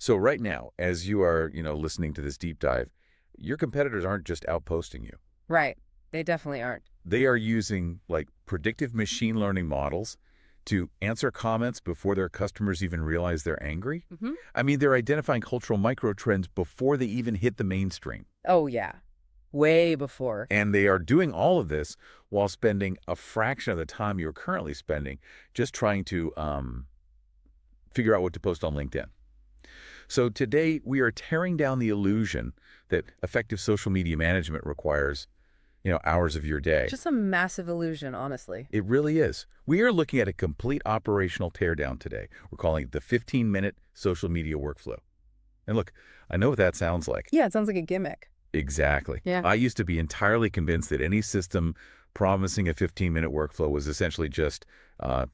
So right now, as you are, listening to this deep dive, your competitors aren't just outposting you. Right. They definitely aren't. They are using like predictive machine learning models to answer comments before their customers even realize they're angry. Hmm. I mean, they're identifying cultural microtrends before they even hit the mainstream. Oh, yeah. Way before. And they are doing all of this while spending a fraction of the time you're currently spending just trying to figure out what to post on LinkedIn. So today, we are tearing down the illusion that effective social media management requires, hours of your day. Just a massive illusion, honestly. It really is. We are looking at a complete operational teardown today. We're calling it the 15-minute social media workflow. And look, I know what that sounds like. Yeah, it sounds like a gimmick. Exactly. Yeah. I used to be entirely convinced that any system promising a 15-minute workflow was essentially just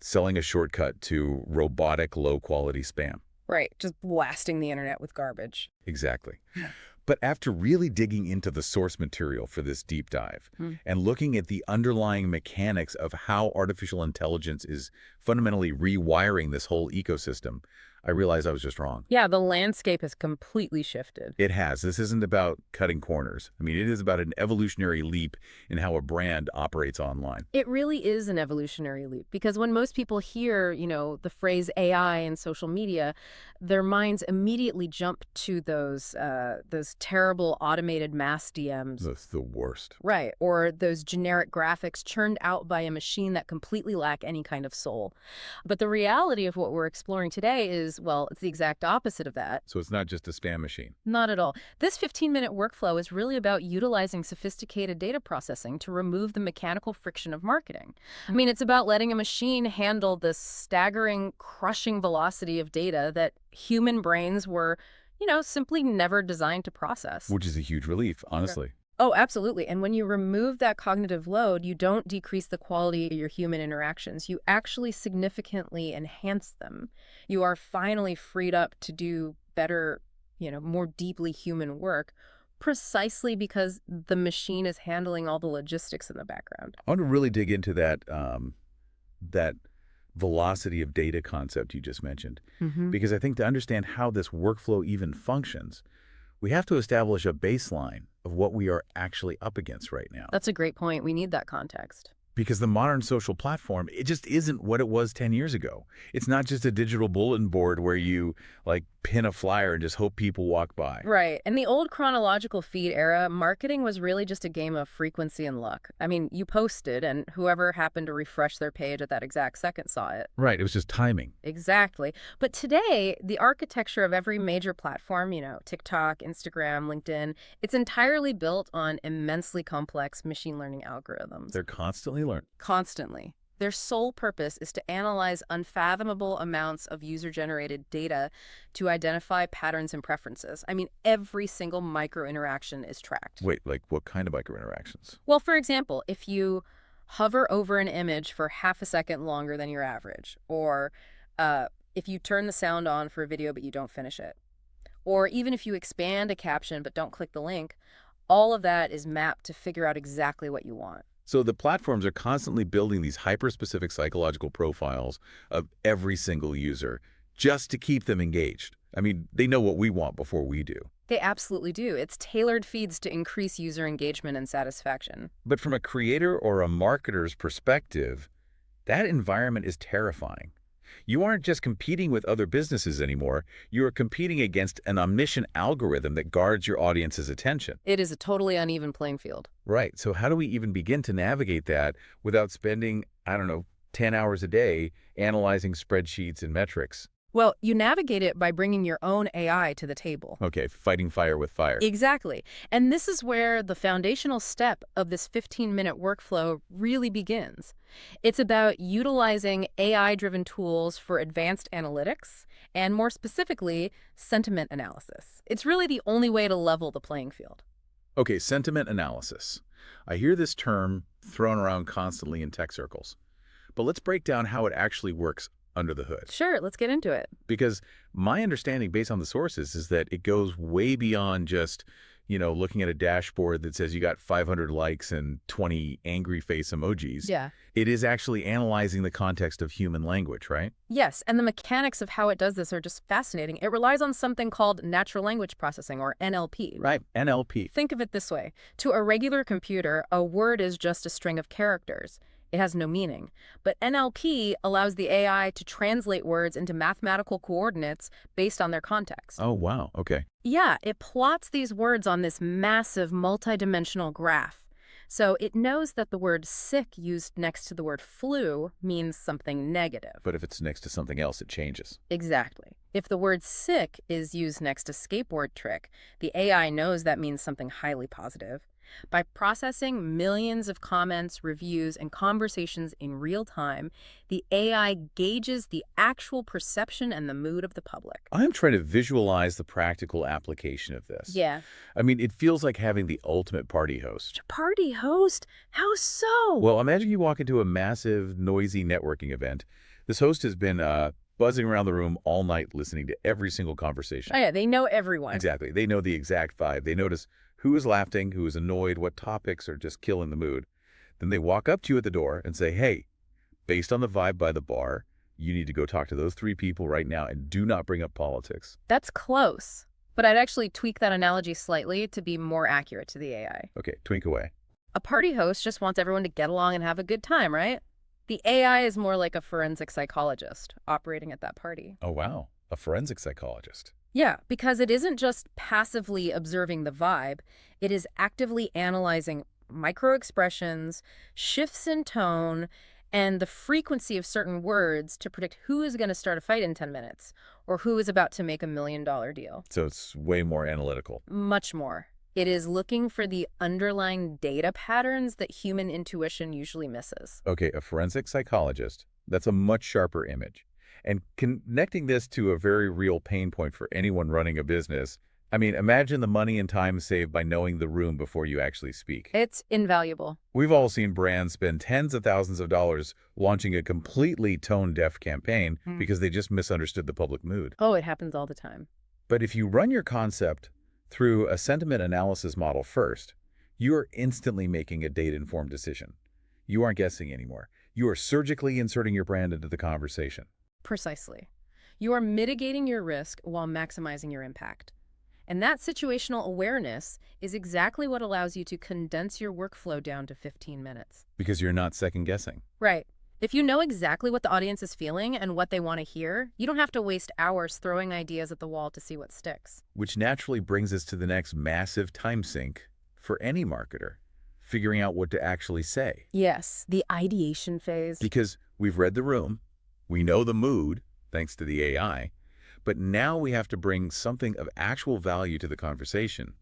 selling a shortcut to robotic, low-quality spam. Right. Just blasting the internet with garbage. Exactly. But after really digging into the source material for this deep dive Hmm. and looking at the underlying mechanics of how artificial intelligence is fundamentally rewiring this whole ecosystem, I realized I was just wrong. Yeah, the landscape has completely shifted. It has. This isn't about cutting corners. I mean, it is about an evolutionary leap in how a brand operates online. It really is an evolutionary leap because when most people hear, the phrase AI and social media, their minds immediately jump to those terrible automated mass DMs. That's the worst. Right, or those generic graphics churned out by a machine that completely lack any kind of soul. But the reality of what we're exploring today is, well, it's the exact opposite of that. So it's not just a spam machine. Not at all. This 15-minute workflow is really about utilizing sophisticated data processing to remove the mechanical friction of marketing. I mean, it's about letting a machine handle the staggering, crushing velocity of data that human brains were, simply never designed to process. Which is a huge relief, honestly. Oh, absolutely. And when you remove that cognitive load, you don't decrease the quality of your human interactions. You actually significantly enhance them. You are finally freed up to do better, more deeply human work, precisely because the machine is handling all the logistics in the background. I want to really dig into that velocity of data concept you just mentioned, Mm-hmm. because I think to understand how this workflow even functions, we have to establish a baseline of what we are actually up against right now. That's a great point. We need that context. Because the modern social platform, it just isn't what it was 10 years ago. It's not just a digital bulletin board where you pin a flyer and just hope people walk by. Right. In the old chronological feed era, marketing was really just a game of frequency and luck. I mean, you posted, and whoever happened to refresh their page at that exact second saw it. Right, it was just timing. Exactly. But today, the architecture of every major platform, TikTok, Instagram, LinkedIn, it's entirely built on immensely complex machine learning algorithms. They're constantly learning. Constantly. Their sole purpose is to analyze unfathomable amounts of user-generated data to identify patterns and preferences. I mean, every single micro-interaction is tracked. Wait, like what kind of micro interactions? Well, for example, if you hover over an image for half a second longer than your average, or if you turn the sound on for a video but you don't finish it, or even if you expand a caption but don't click the link, all of that is mapped to figure out exactly what you want. So the platforms are constantly building these hyper-specific psychological profiles of every single user just to keep them engaged. I mean, they know what we want before we do. They absolutely do. It's tailored feeds to increase user engagement and satisfaction. But from a creator or a marketer's perspective, that environment is terrifying. You aren't just competing with other businesses anymore. You are competing against an omniscient algorithm that guards your audience's attention. It is a totally uneven playing field. Right. So how do we even begin to navigate that without spending, 10 hours a day analyzing spreadsheets and metrics? Well, you navigate it by bringing your own AI to the table. Okay, fighting fire with fire. Exactly. And this is where the foundational step of this 15-minute workflow really begins. It's about utilizing AI-driven tools for advanced analytics and, more specifically, sentiment analysis. It's really the only way to level the playing field. Okay, sentiment analysis. I hear this term thrown around constantly in tech circles. But let's break down how it actually works under the hood. Sure, let's get into it. Because my understanding based on the sources is that it goes way beyond just, looking at a dashboard that says you got 500 likes and 20 angry face emojis. Yeah. It is actually analyzing the context of human language, right? Yes, and the mechanics of how it does this are just fascinating. It relies on something called natural language processing, or NLP. Right, NLP. Think of it this way. To a regular computer, a word is just a string of characters. It has no meaning. But NLP allows the AI to translate words into mathematical coordinates based on their context. Oh, wow. Okay. Yeah, it plots these words on this massive multidimensional graph. So it knows that the word sick used next to the word flu means something negative. But if it's next to something else, it changes. Exactly. If the word sick is used next to skateboard trick, the AI knows that means something highly positive. By processing millions of comments, reviews, and conversations in real time, the AI gauges the actual perception and the mood of the public. I'm trying to visualize the practical application of this. Yeah. I mean, it feels like having the ultimate party host. Party host? How so? Well, imagine you walk into a massive, noisy networking event. This host has been buzzing around the room all night listening to every single conversation. Oh, yeah, they know everyone. Exactly. They know the exact vibe. They notice who is laughing, who is annoyed, what topics are just killing the mood. Then they walk up to you at the door and say, hey, based on the vibe by the bar, you need to go talk to those 3 people right now and do not bring up politics. That's close. But I'd actually tweak that analogy slightly to be more accurate to the AI. Okay, twink away. A party host just wants everyone to get along and have a good time, right? The AI is more like a forensic psychologist operating at that party. Oh, wow. A forensic psychologist. Yeah, because it isn't just passively observing the vibe, it is actively analyzing microexpressions, shifts in tone, and the frequency of certain words to predict who is going to start a fight in 10 minutes or who is about to make $1 million deal. So it's way more analytical. Much more. It is looking for the underlying data patterns that human intuition usually misses. Okay, a forensic psychologist. That's a much sharper image. And connecting this to a very real pain point for anyone running a business, I mean, imagine the money and time saved by knowing the room before you actually speak. It's invaluable. We've all seen brands spend tens of thousands of dollars launching a completely tone-deaf campaign because they just misunderstood the public mood. Oh, it happens all the time. But if you run your concept through a sentiment analysis model first, you are instantly making a data-informed decision. You aren't guessing anymore. You are surgically inserting your brand into the conversation. Precisely. You are mitigating your risk while maximizing your impact. And that situational awareness is exactly what allows you to condense your workflow down to 15 minutes. Because you're not second-guessing. Right. If you know exactly what the audience is feeling and what they want to hear, you don't have to waste hours throwing ideas at the wall to see what sticks. Which naturally brings us to the next massive time sink for any marketer, figuring out what to actually say. Yes, the ideation phase. Because we've read the room, we know the mood, thanks to the AI, but now we have to bring something of actual value to the conversation.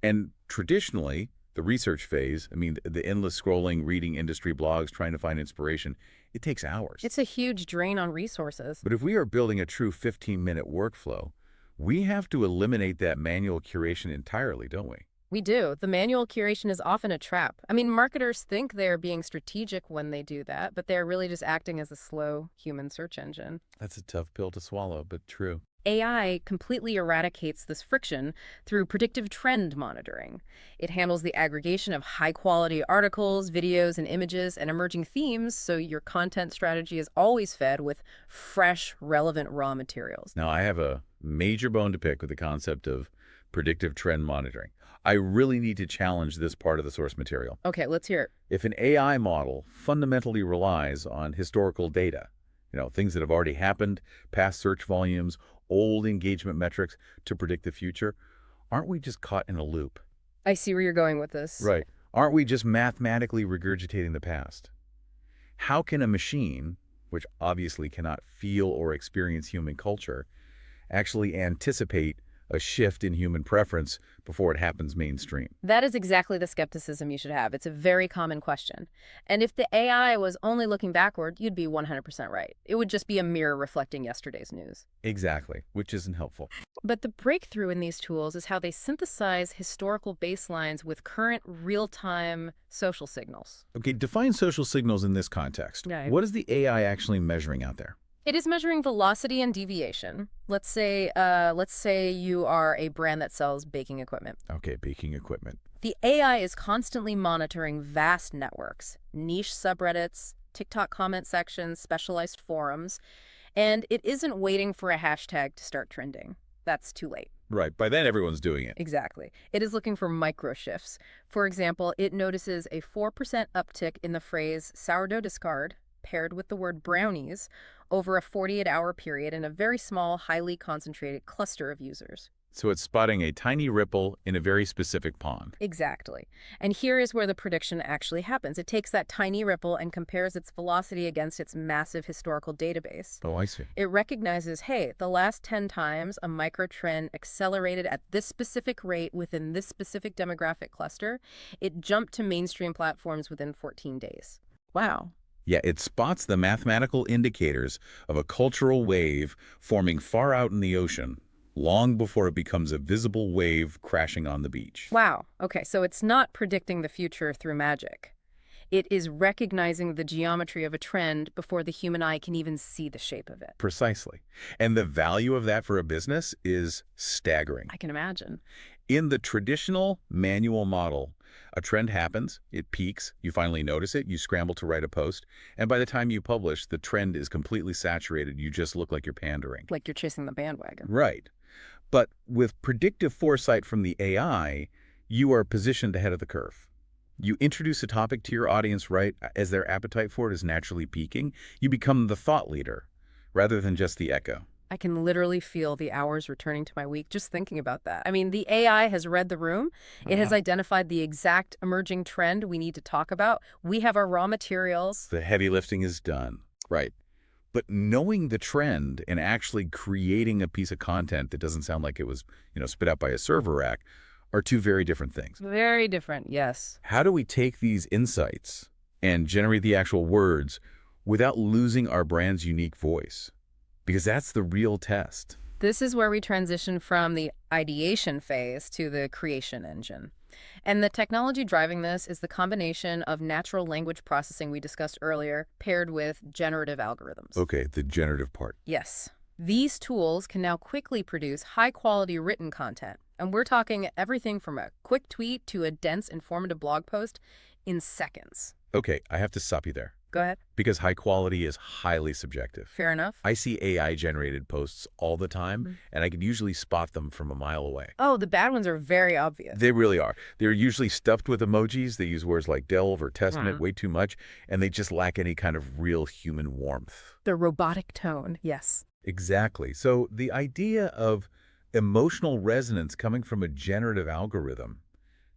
And traditionally, the research phase, I mean, the endless scrolling, reading industry blogs, trying to find inspiration, it takes hours. It's a huge drain on resources. But if we are building a true 15-minute workflow, we have to eliminate that manual curation entirely, don't we? We do. The manual curation is often a trap. I mean, marketers think they're being strategic when they do that, but they're really just acting as a slow human search engine. That's a tough pill to swallow, but true. AI completely eradicates this friction through predictive trend monitoring. It handles the aggregation of high-quality articles, videos, and images and emerging themes, so your content strategy is always fed with fresh, relevant raw materials. Now, I have a major bone to pick with the concept of predictive trend monitoring. I really need to challenge this part of the source material. Okay, let's hear it. If an AI model fundamentally relies on historical data, things that have already happened, past search volumes, old engagement metrics to predict the future, aren't we just caught in a loop? I see where you're going with this. Right. Aren't we just mathematically regurgitating the past? How can a machine, which obviously cannot feel or experience human culture, actually anticipate a shift in human preference before it happens mainstream? That is exactly the skepticism you should have. It's a very common question. And if the AI was only looking backward, you'd be 100% right. It would just be a mirror reflecting yesterday's news. Exactly, which isn't helpful. But the breakthrough in these tools is how they synthesize historical baselines with current real-time social signals. Okay, define social signals in this context. Right. What is the AI actually measuring out there? It is measuring velocity and deviation. Let's say you are a brand that sells baking equipment. Okay, baking equipment. The AI is constantly monitoring vast networks, niche subreddits, TikTok comment sections, specialized forums, and it isn't waiting for a hashtag to start trending. That's too late. Right, by then everyone's doing it. Exactly. It is looking for micro shifts. For example, it notices a 4% uptick in the phrase sourdough discard paired with the word brownies over a 48-hour period in a very small, highly concentrated cluster of users. So it's spotting a tiny ripple in a very specific pond. Exactly. And here is where the prediction actually happens. It takes that tiny ripple and compares its velocity against its massive historical database. Oh, I see. It recognizes, hey, the last 10 times a microtrend accelerated at this specific rate within this specific demographic cluster, it jumped to mainstream platforms within 14 days. Wow. Yeah, it spots the mathematical indicators of a cultural wave forming far out in the ocean, long before it becomes a visible wave crashing on the beach. Wow. Okay, so it's not predicting the future through magic. It is recognizing the geometry of a trend before the human eye can even see the shape of it. Precisely. And the value of that for a business is staggering. I can imagine. In the traditional manual model, a trend happens, it peaks, you finally notice it, you scramble to write a post, and by the time you publish, the trend is completely saturated. You just look like you're pandering. Like you're chasing the bandwagon. Right. But with predictive foresight from the AI, you are positioned ahead of the curve. You introduce a topic to your audience right as their appetite for it is naturally peaking. You become the thought leader rather than just the echo. I can literally feel the hours returning to my week just thinking about that. I mean, the AI has read the room. It has identified the exact emerging trend we need to talk about. We have our raw materials. The heavy lifting is done. Right. But knowing the trend and actually creating a piece of content that doesn't sound like it was, spit out by a server rack are two very different things. Very different, yes. How do we take these insights and generate the actual words without losing our brand's unique voice? Because that's the real test. This is where we transition from the ideation phase to the creation engine. And the technology driving this is the combination of natural language processing we discussed earlier, paired with generative algorithms. Okay, the generative part. Yes. These tools can now quickly produce high-quality written content. And we're talking everything from a quick tweet to a dense, informative blog post in seconds. Okay, I have to stop you there. Go ahead. Because high quality is highly subjective. Fair enough. I see AI-generated posts all the time, and I can usually spot them from a mile away. Oh, the bad ones are very obvious. They really are. They're usually stuffed with emojis. They use words like delve or testament way too much, and they just lack any kind of real human warmth. The robotic tone, yes. Exactly. So the idea of emotional resonance coming from a generative algorithm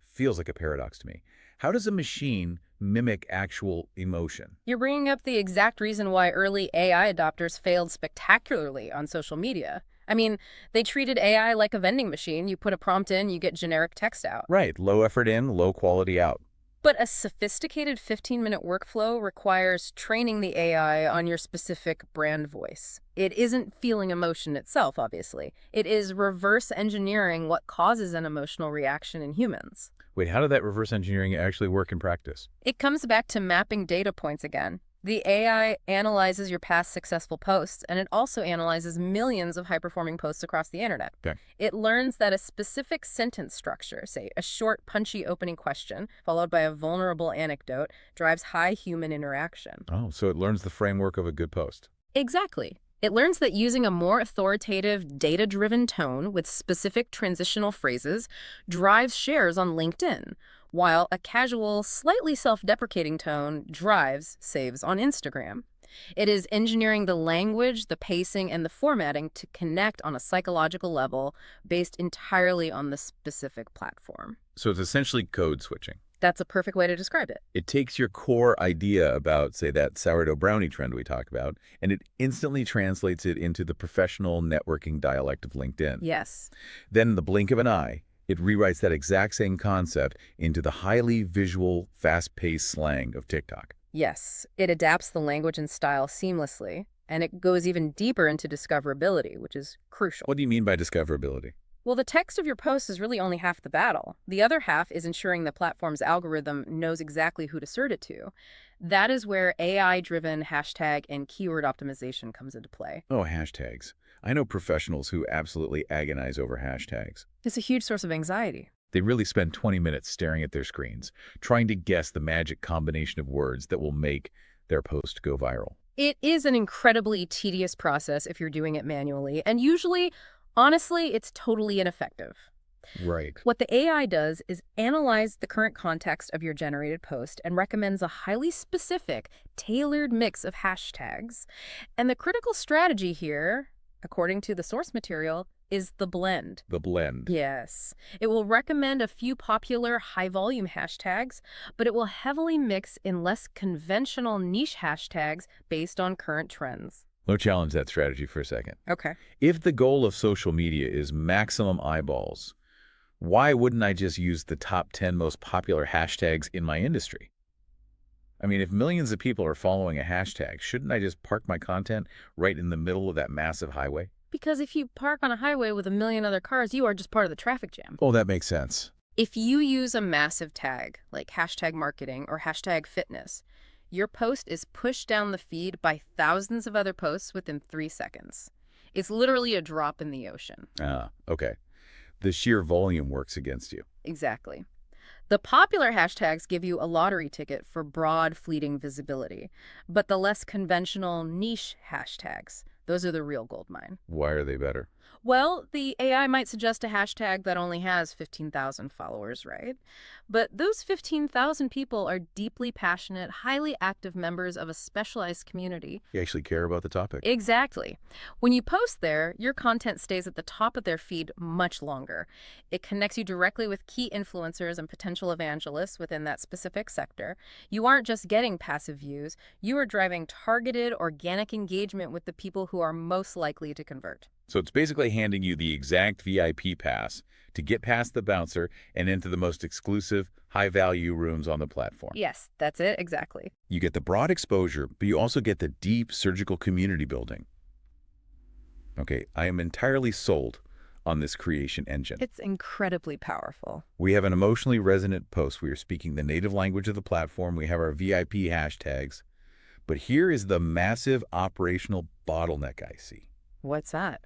feels like a paradox to me. How does a machine mimic actual emotion? You're bringing up the exact reason why early AI adopters failed spectacularly on social media. I mean, they treated AI like a vending machine. You put a prompt in, you get generic text out. Right. Low effort in, low quality out. But a sophisticated 15-minute workflow requires training the AI on your specific brand voice. It isn't feeling emotion itself, obviously. It is reverse engineering what causes an emotional reaction in humans. Wait, how did that reverse engineering actually work in practice? It comes back to mapping data points again. The AI analyzes your past successful posts, and it also analyzes millions of high-performing posts across the internet. Okay. It learns that a specific sentence structure, say a short, punchy opening question, followed by a vulnerable anecdote, drives high human interaction. Oh, so it learns the framework of a good post. Exactly. It learns that using a more authoritative, data-driven tone with specific transitional phrases drives shares on LinkedIn, while a casual, slightly self-deprecating tone drives saves on Instagram. It is engineering the language, the pacing, and the formatting to connect on a psychological level based entirely on the specific platform. So it's essentially code switching. That's a perfect way to describe it. It takes your core idea about, say, that sourdough brownie trend we talked about, and it instantly translates it into the professional networking dialect of LinkedIn. Yes. Then in the blink of an eye, it rewrites that exact same concept into the highly visual, fast-paced slang of TikTok. Yes. It adapts the language and style seamlessly, and it goes even deeper into discoverability, which is crucial. What do you mean by discoverability? Well, the text of your post is really only half the battle. The other half is ensuring the platform's algorithm knows exactly who to serve it to. That is where AI-driven hashtag and keyword optimization comes into play. Oh, hashtags. I know professionals who absolutely agonize over hashtags. It's a huge source of anxiety. They really spend 20 minutes staring at their screens, trying to guess the magic combination of words that will make their post go viral. It is an incredibly tedious process if you're doing it manually, and usually, honestly, it's totally ineffective. Right. What the AI does is analyze the current context of your generated post and recommends a highly specific, tailored mix of hashtags. And the critical strategy here, according to the source material, is the blend. The blend. Yes. It will recommend a few popular high-volume hashtags, but it will heavily mix in less conventional niche hashtags based on current trends. Let's challenge that strategy for a second. Okay. If the goal of social media is maximum eyeballs, why wouldn't I just use the top 10 most popular hashtags in my industry? I mean, if millions of people are following a hashtag, shouldn't I just park my content right in the middle of that massive highway? Because if you park on a highway with a million other cars, you are just part of the traffic jam. Oh, that makes sense. If you use a massive tag, like hashtag marketing or hashtag fitness, your post is pushed down the feed by thousands of other posts within 3 seconds. It's literally a drop in the ocean. Ah, okay. The sheer volume works against you. Exactly. The popular hashtags give you a lottery ticket for broad, fleeting visibility, but the less conventional niche hashtags, those are the real goldmine. Why are they better? Well, the AI might suggest a hashtag that only has 15,000 followers, right? But those 15,000 people are deeply passionate, highly active members of a specialized community. You actually care about the topic. Exactly. When you post there, your content stays at the top of their feed much longer. It connects you directly with key influencers and potential evangelists within that specific sector. You aren't just getting passive views, you are driving targeted, organic engagement with the people who are most likely to convert. So it's basically handing you the exact VIP pass to get past the bouncer and into the most exclusive, high-value rooms on the platform. Yes, that's it, exactly. You get the broad exposure, but you also get the deep surgical community building. Okay, I am entirely sold on this creation engine. It's incredibly powerful. We have an emotionally resonant post. We are speaking the native language of the platform. We have our VIP hashtags. But here is the massive operational bottleneck I see. What's that?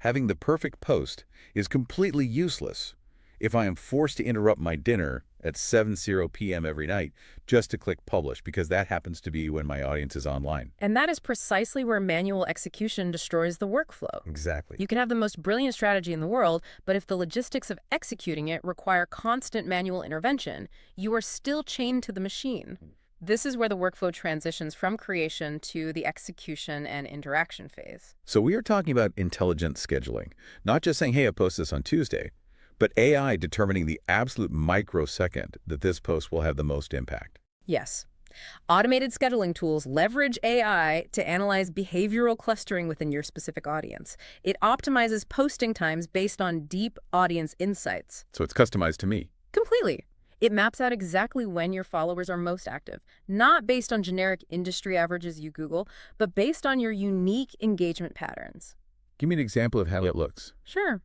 Having the perfect post is completely useless if I am forced to interrupt my dinner at 7:00 p.m. every night just to click publish, because that happens to be when my audience is online. And that is precisely where manual execution destroys the workflow. Exactly. You can have the most brilliant strategy in the world, but if the logistics of executing it require constant manual intervention, you are still chained to the machine. This is where the workflow transitions from creation to the execution and interaction phase. So we are talking about intelligent scheduling, not just saying, hey, I post this on Tuesday, but AI determining the absolute microsecond that this post will have the most impact. Yes. Automated scheduling tools leverage AI to analyze behavioral clustering within your specific audience. It optimizes posting times based on deep audience insights. So it's customized to me. Completely. It maps out exactly when your followers are most active, not based on generic industry averages you Google, but based on your unique engagement patterns. Give me an example of how it looks. Sure.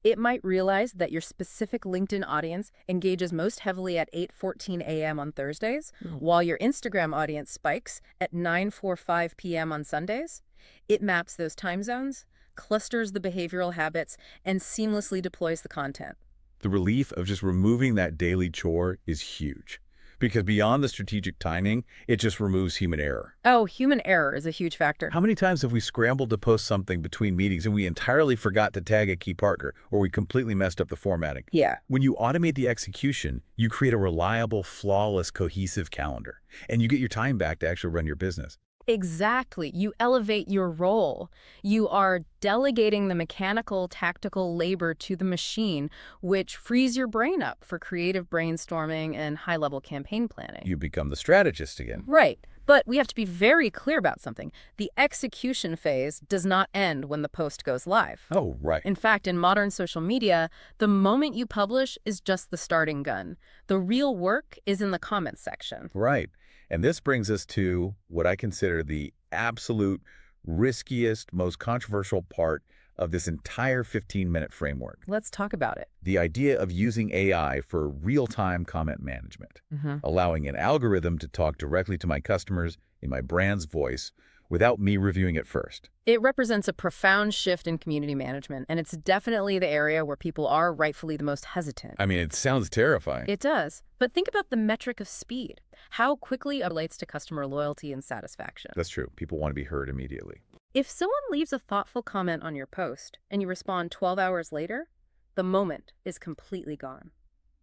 It might realize that your specific LinkedIn audience engages most heavily at 8:14 a.m. on Thursdays, while your Instagram audience spikes at 9:45 p.m. on Sundays. It maps those time zones, clusters the behavioral habits, and seamlessly deploys the content. The relief of just removing that daily chore is huge, because beyond the strategic timing, it just removes human error. Oh, human error is a huge factor. How many times have we scrambled to post something between meetings and we entirely forgot to tag a key partner, or we completely messed up the formatting? Yeah. When you automate the execution, you create a reliable, flawless, cohesive calendar, and you get your time back to actually run your business. Exactly. You elevate your role. You are delegating the mechanical, tactical labor to the machine, which frees your brain up for creative brainstorming and high-level campaign planning. You become the strategist again. Right. But we have to be very clear about something. The execution phase does not end when the post goes live. Oh, right. In fact, in modern social media, the moment you publish is just the starting gun. The real work is in the comments section. Right. And this brings us to what I consider the absolute riskiest, most controversial part of this entire 15-minute framework. Let's talk about it. The idea of using AI for real-time comment management, allowing an algorithm to talk directly to my customers in my brand's voice without me reviewing it first. It represents a profound shift in community management, and it's definitely the area where people are rightfully the most hesitant. I mean, it sounds terrifying. It does. But think about the metric of speed. How quickly it relates to customer loyalty and satisfaction. That's true. People want to be heard immediately. If someone leaves a thoughtful comment on your post and you respond 12 hours later, the moment is completely gone.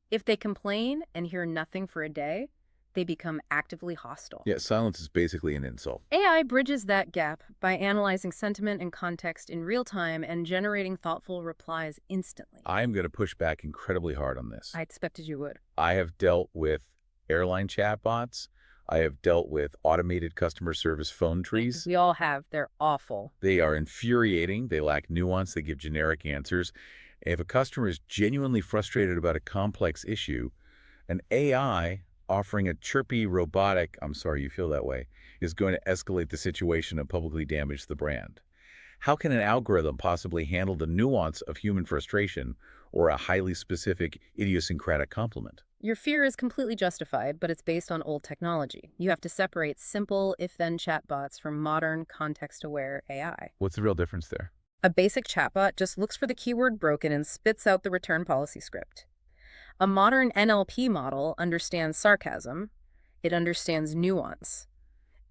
If they complain and hear nothing for a day, they become actively hostile. Yeah, silence is basically an insult. AI bridges that gap by analyzing sentiment and context in real time and generating thoughtful replies instantly. I am going to push back incredibly hard on this. I expected you would. I have dealt with airline chatbots. I have dealt with automated customer service phone trees. We all have. They're awful. They are infuriating. They lack nuance. They give generic answers. If a customer is genuinely frustrated about a complex issue, an AI offering a chirpy, robotic, "I'm sorry you feel that way," is going to escalate the situation and publicly damage the brand. How can an algorithm possibly handle the nuance of human frustration or a highly specific, idiosyncratic compliment? Your fear is completely justified, but it's based on old technology. You have to separate simple if-then chatbots from modern, context-aware AI. What's the real difference there? A basic chatbot just looks for the keyword broken and spits out the return policy script. A modern NLP model understands sarcasm, it understands nuance,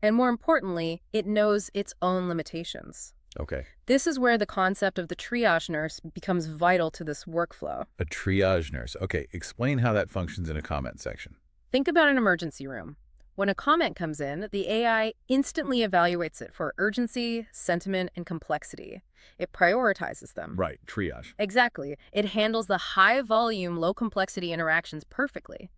and more importantly, it knows its own limitations. Okay. This is where the concept of the triage nurse becomes vital to this workflow. A triage nurse. Okay, explain how that functions in a comment section. Think about an emergency room. When a comment comes in, the AI instantly evaluates it for urgency, sentiment, and complexity. It prioritizes them. Right, triage. Exactly. It handles the high-volume, low-complexity interactions perfectly.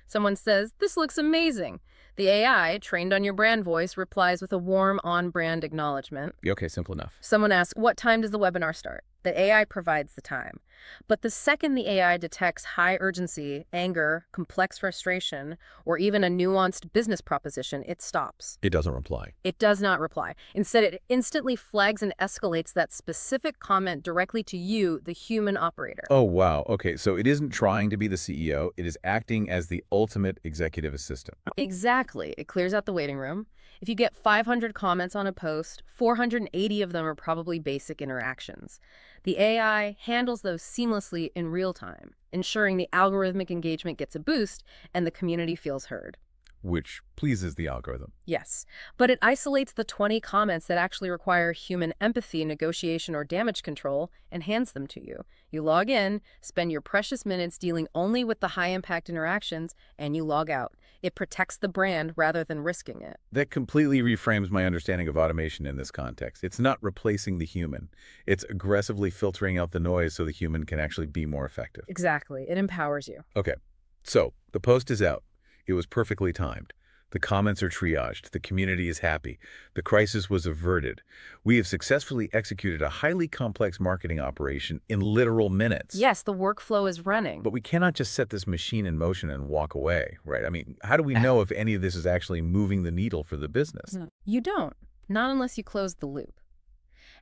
Someone says, "This looks amazing." The AI, trained on your brand voice, replies with a warm, on-brand acknowledgement. Okay, simple enough. Someone asks, "What time does the webinar start?" The AI provides the time. But the second the AI detects high urgency, anger, complex frustration, or even a nuanced business proposition, it stops. It doesn't reply. It does not reply. Instead, it instantly flags and escalates that specific comment directly to you, the human operator. Oh, wow. Okay, so it isn't trying to be the CEO. It is acting as the ultimate executive assistant. Exactly. It clears out the waiting room. If you get 500 comments on a post, 480 of them are probably basic interactions. The AI handles those seamlessly in real time, ensuring the algorithmic engagement gets a boost and the community feels heard. Which pleases the algorithm. Yes, but it isolates the 20 comments that actually require human empathy, negotiation, or damage control and hands them to you. You log in, spend your precious minutes dealing only with the high-impact interactions, and you log out. It protects the brand rather than risking it. That completely reframes my understanding of automation in this context. It's not replacing the human. It's aggressively filtering out the noise so the human can actually be more effective. Exactly. It empowers you. Okay, so the post is out. It was perfectly timed. The comments are triaged. The community is happy. The crisis was averted. We have successfully executed a highly complex marketing operation in literal minutes. Yes, the workflow is running. But we cannot just set this machine in motion and walk away, right? I mean, how do we know if any of this is actually moving the needle for the business? You don't. Not unless you close the loop.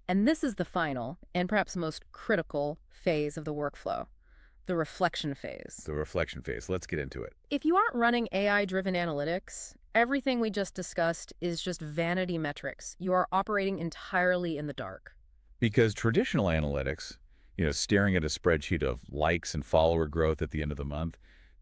And this is the final, and perhaps most critical, phase of the workflow. The reflection phase. The reflection phase. Let's get into it. If you aren't running AI-driven analytics, everything we just discussed is just vanity metrics. You are operating entirely in the dark. Because traditional analytics, staring at a spreadsheet of likes and follower growth at the end of the month,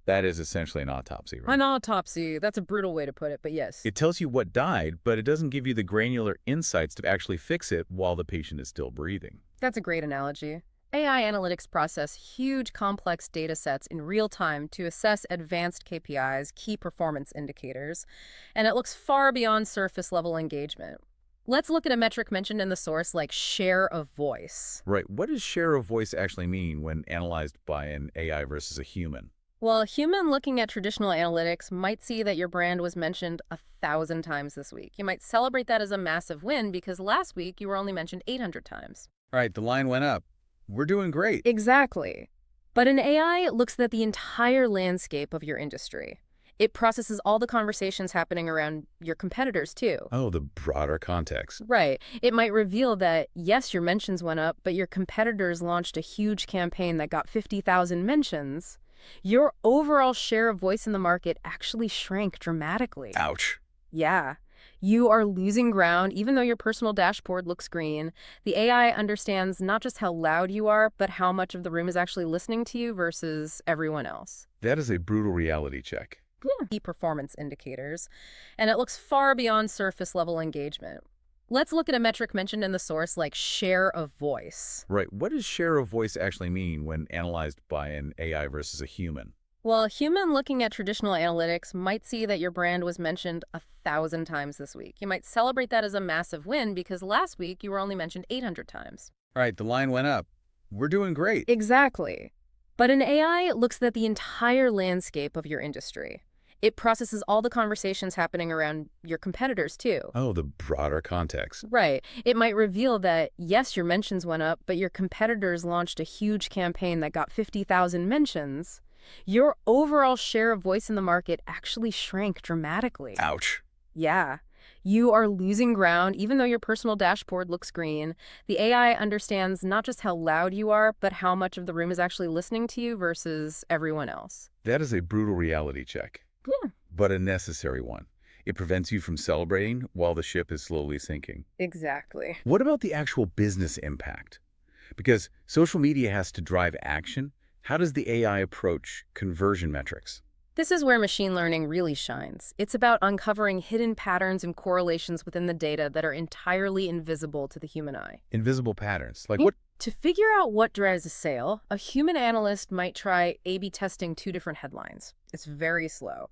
that is essentially an autopsy, right? An autopsy. That's a brutal way to put it, but yes. It tells you what died, but it doesn't give you the granular insights to actually fix it while the patient is still breathing. That's a great analogy. AI analytics process huge complex data sets in real time to assess advanced KPIs, key performance indicators, and it looks far beyond surface level engagement. Let's look at a metric mentioned in the source like share of voice. Right. What does share of voice actually mean when analyzed by an AI versus a human? Well, a human looking at traditional analytics might see that your brand was mentioned 1,000 times this week. You might celebrate that as a massive win because last week you were only mentioned 800 times. All right, the line went up. We're doing great. Exactly. But an AI looks at the entire landscape of your industry. It processes all the conversations happening around your competitors, too. Oh, the broader context. Right. It might reveal that, yes, your mentions went up, but your competitors launched a huge campaign that got 50,000 mentions. Your overall share of voice in the market actually shrank dramatically. Ouch. Yeah. You are losing ground even though your personal dashboard looks green. The AI understands not just how loud you are, but how much of the room is actually listening to you versus everyone else. That is a brutal reality check. Yeah. Key performance indicators, and it looks far beyond surface level engagement. Let's look at a metric mentioned in the source like share of voice. Right. What does share of voice actually mean when analyzed by an AI versus a human? Well, a human looking at traditional analytics might see that your brand was mentioned 1,000 times this week. You might celebrate that as a massive win because last week you were only mentioned 800 times. All right, the line went up. We're doing great. Exactly. But an AI looks at the entire landscape of your industry. It processes all the conversations happening around your competitors, too. Oh, the broader context. Right. It might reveal that, yes, your mentions went up, but your competitors launched a huge campaign that got 50,000 mentions. Your overall share of voice in the market actually shrank dramatically. Ouch. Yeah. You are losing ground even though your personal dashboard looks green. The AI understands not just how loud you are, but how much of the room is actually listening to you versus everyone else. That is a brutal reality check. Yeah. But a necessary one. It prevents you from celebrating while the ship is slowly sinking. Exactly. What about the actual business impact? Because social media has to drive action. How does the AI approach conversion metrics? This is where machine learning really shines. It's about uncovering hidden patterns and correlations within the data that are entirely invisible to the human eye. Invisible patterns. Like what? To figure out what drives a sale, a human analyst might try A/B testing two different headlines. It's very slow.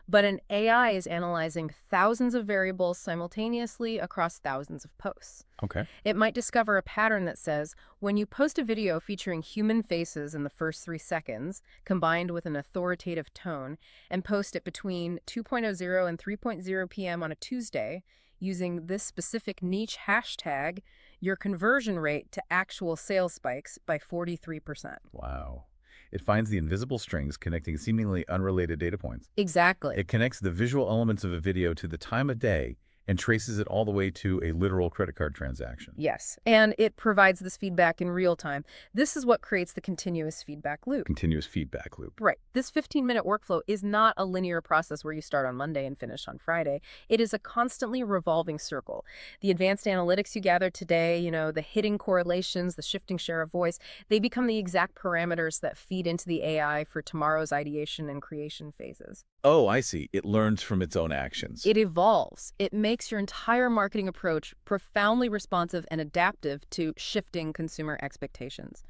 But an AI is analyzing thousands of variables simultaneously across thousands of posts. Okay. It might discover a pattern that says, when you post a video featuring human faces in the first 3 seconds, combined with an authoritative tone, and post it between 2:00 and 3:00 p.m. on a Tuesday, using this specific niche hashtag, your conversion rate to actual sales spikes by 43%. Wow. It finds the invisible strings connecting seemingly unrelated data points. Exactly. It connects the visual elements of a video to the time of day and traces it all the way to a literal credit card transaction. Yes, and it provides this feedback in real time. This is what creates the continuous feedback loop. Continuous feedback loop. Right. This 15-minute workflow is not a linear process where you start on Monday and finish on Friday. It is a constantly revolving circle. The advanced analytics you gather today, the hidden correlations, the shifting share of voice, they become the exact parameters that feed into the AI for tomorrow's ideation and creation phases. Oh, I see. It learns from its own actions. It evolves. It makes your entire marketing approach profoundly responsive and adaptive to shifting consumer expectations.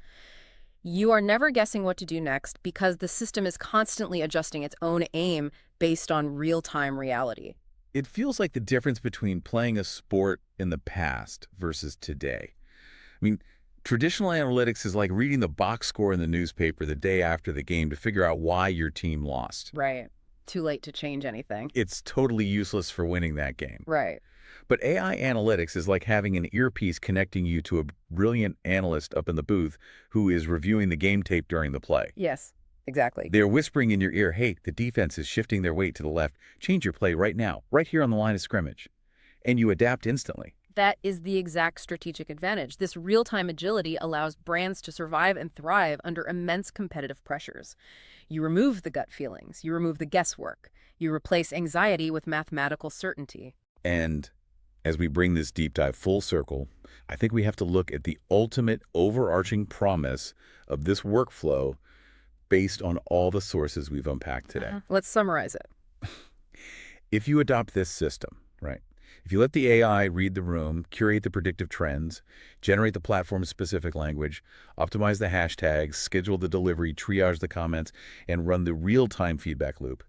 You are never guessing what to do next because the system is constantly adjusting its own aim based on real-time reality. It feels like the difference between playing a sport in the past versus today. I mean, traditional analytics is like reading the box score in the newspaper the day after the game to figure out why your team lost. Right. Too late to change anything. It's totally useless for winning that game. Right. But AI analytics is like having an earpiece connecting you to a brilliant analyst up in the booth who is reviewing the game tape during the play. Yes, exactly. They're whispering in your ear, hey, the defense is shifting their weight to the left. Change your play right now, right here on the line of scrimmage. And you adapt instantly. That is the exact strategic advantage. This real-time agility allows brands to survive and thrive under immense competitive pressures. You remove the gut feelings. You remove the guesswork. You replace anxiety with mathematical certainty. And as we bring this deep dive full circle, I think we have to look at the ultimate overarching promise of this workflow based on all the sources we've unpacked today. Let's summarize it. If you adopt this system, right? If you let the AI read the room, curate the predictive trends, generate the platform-specific language, optimize the hashtags, schedule the delivery, triage the comments, and run the real-time feedback loop,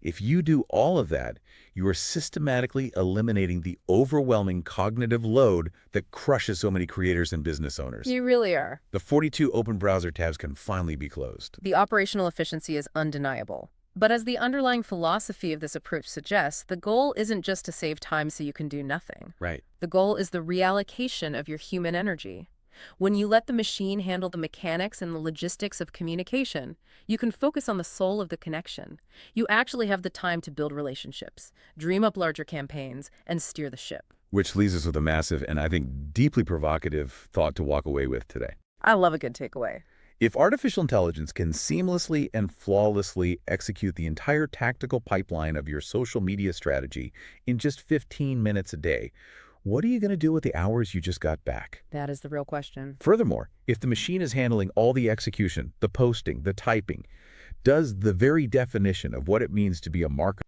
if you do all of that, you are systematically eliminating the overwhelming cognitive load that crushes so many creators and business owners. You really are. The 42 open browser tabs can finally be closed. The operational efficiency is undeniable. But as the underlying philosophy of this approach suggests, the goal isn't just to save time so you can do nothing. Right. The goal is the reallocation of your human energy. When you let the machine handle the mechanics and the logistics of communication, you can focus on the soul of the connection. You actually have the time to build relationships, dream up larger campaigns, and steer the ship. Which leaves us with a massive and I think deeply provocative thought to walk away with today. I love a good takeaway. If artificial intelligence can seamlessly and flawlessly execute the entire tactical pipeline of your social media strategy in just 15 minutes a day, what are you going to do with the hours you just got back? That is the real question. Furthermore, if the machine is handling all the execution, the posting, the typing, does the very definition of what it means to be a marketer